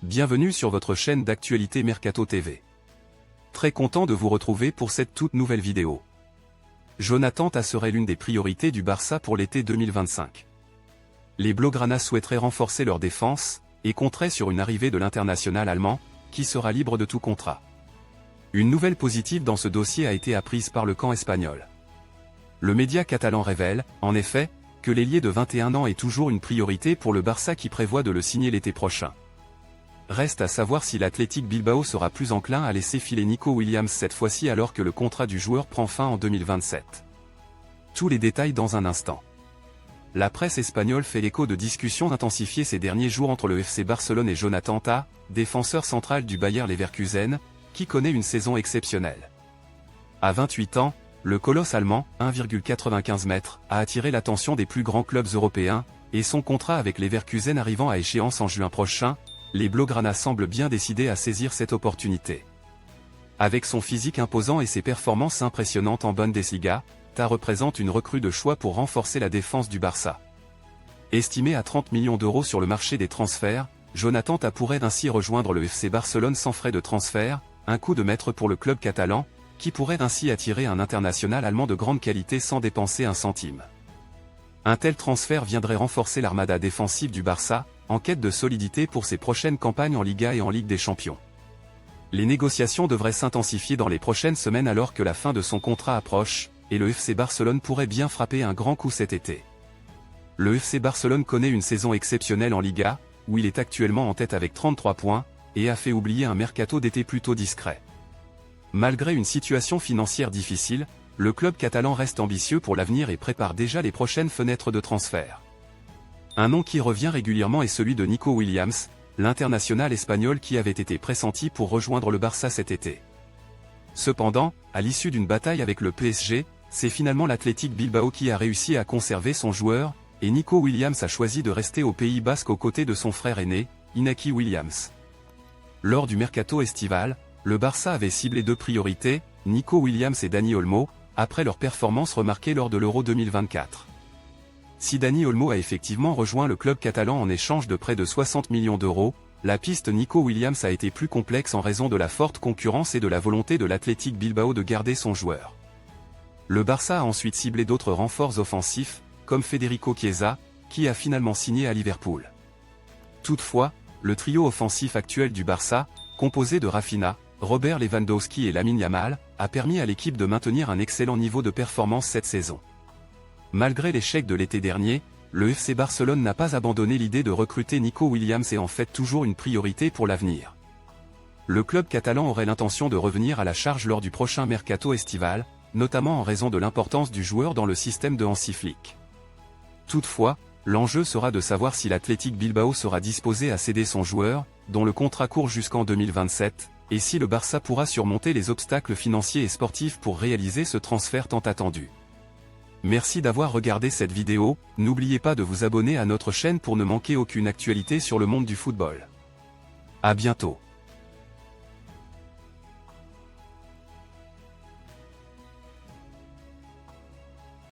Bienvenue sur votre chaîne d'actualité Mercato TV. Très content de vous retrouver pour cette toute nouvelle vidéo. Jonathan Tah serait l'une des priorités du Barça pour l'été 2025. Les Blaugrana souhaiteraient renforcer leur défense, et compteraient sur une arrivée de l'international allemand, qui sera libre de tout contrat. Une nouvelle positive dans ce dossier a été apprise par le camp espagnol. Le média catalan révèle, en effet, que l'ailier de 21 ans est toujours une priorité pour le Barça qui prévoit de le signer l'été prochain. Reste à savoir si l'Athletic Bilbao sera plus enclin à laisser filer Nico Williams cette fois-ci alors que le contrat du joueur prend fin en 2027. Tous les détails dans un instant. La presse espagnole fait l'écho de discussions intensifiées ces derniers jours entre le FC Barcelone et Jonathan Tah, défenseur central du Bayer Leverkusen, qui connaît une saison exceptionnelle. À 28 ans, le colosse allemand, 1,95 m, a attiré l'attention des plus grands clubs européens, et son contrat avec Leverkusen arrivant à échéance en juin prochain, les Blaugrana semblent bien décidés à saisir cette opportunité. Avec son physique imposant et ses performances impressionnantes en Bundesliga, Tah représente une recrue de choix pour renforcer la défense du Barça. Estimé à 30 millions d'euros sur le marché des transferts, Jonathan Tah pourrait ainsi rejoindre le FC Barcelone sans frais de transfert, un coup de maître pour le club catalan, qui pourrait ainsi attirer un international allemand de grande qualité sans dépenser un centime. Un tel transfert viendrait renforcer l'armada défensive du Barça, en quête de solidité pour ses prochaines campagnes en Liga et en Ligue des Champions. Les négociations devraient s'intensifier dans les prochaines semaines alors que la fin de son contrat approche, et le FC Barcelone pourrait bien frapper un grand coup cet été. Le FC Barcelone connaît une saison exceptionnelle en Liga, où il est actuellement en tête avec 33 points, et a fait oublier un mercato d'été plutôt discret. Malgré une situation financière difficile, le club catalan reste ambitieux pour l'avenir et prépare déjà les prochaines fenêtres de transfert. Un nom qui revient régulièrement est celui de Nico Williams, l'international espagnol qui avait été pressenti pour rejoindre le Barça cet été. Cependant, à l'issue d'une bataille avec le PSG, c'est finalement l'Athletic Bilbao qui a réussi à conserver son joueur, et Nico Williams a choisi de rester au Pays Basque aux côtés de son frère aîné, Inaki Williams. Lors du mercato estival, le Barça avait ciblé deux priorités, Nico Williams et Dani Olmo, après leur performance remarquée lors de l'Euro 2024. Si Dani Olmo a effectivement rejoint le club catalan en échange de près de 60 millions d'euros, la piste Nico Williams a été plus complexe en raison de la forte concurrence et de la volonté de l'Athletic Bilbao de garder son joueur. Le Barça a ensuite ciblé d'autres renforts offensifs, comme Federico Chiesa, qui a finalement signé à Liverpool. Toutefois, le trio offensif actuel du Barça, composé de Rafinha, Robert Lewandowski et Lamine Yamal, a permis à l'équipe de maintenir un excellent niveau de performance cette saison. Malgré l'échec de l'été dernier, le FC Barcelone n'a pas abandonné l'idée de recruter Nico Williams et en fait toujours une priorité pour l'avenir. Le club catalan aurait l'intention de revenir à la charge lors du prochain mercato estival, notamment en raison de l'importance du joueur dans le système de Hansi Flick. Toutefois, l'enjeu sera de savoir si l'Athletic Bilbao sera disposé à céder son joueur, dont le contrat court jusqu'en 2027, et si le Barça pourra surmonter les obstacles financiers et sportifs pour réaliser ce transfert tant attendu. Merci d'avoir regardé cette vidéo, n'oubliez pas de vous abonner à notre chaîne pour ne manquer aucune actualité sur le monde du football. À bientôt.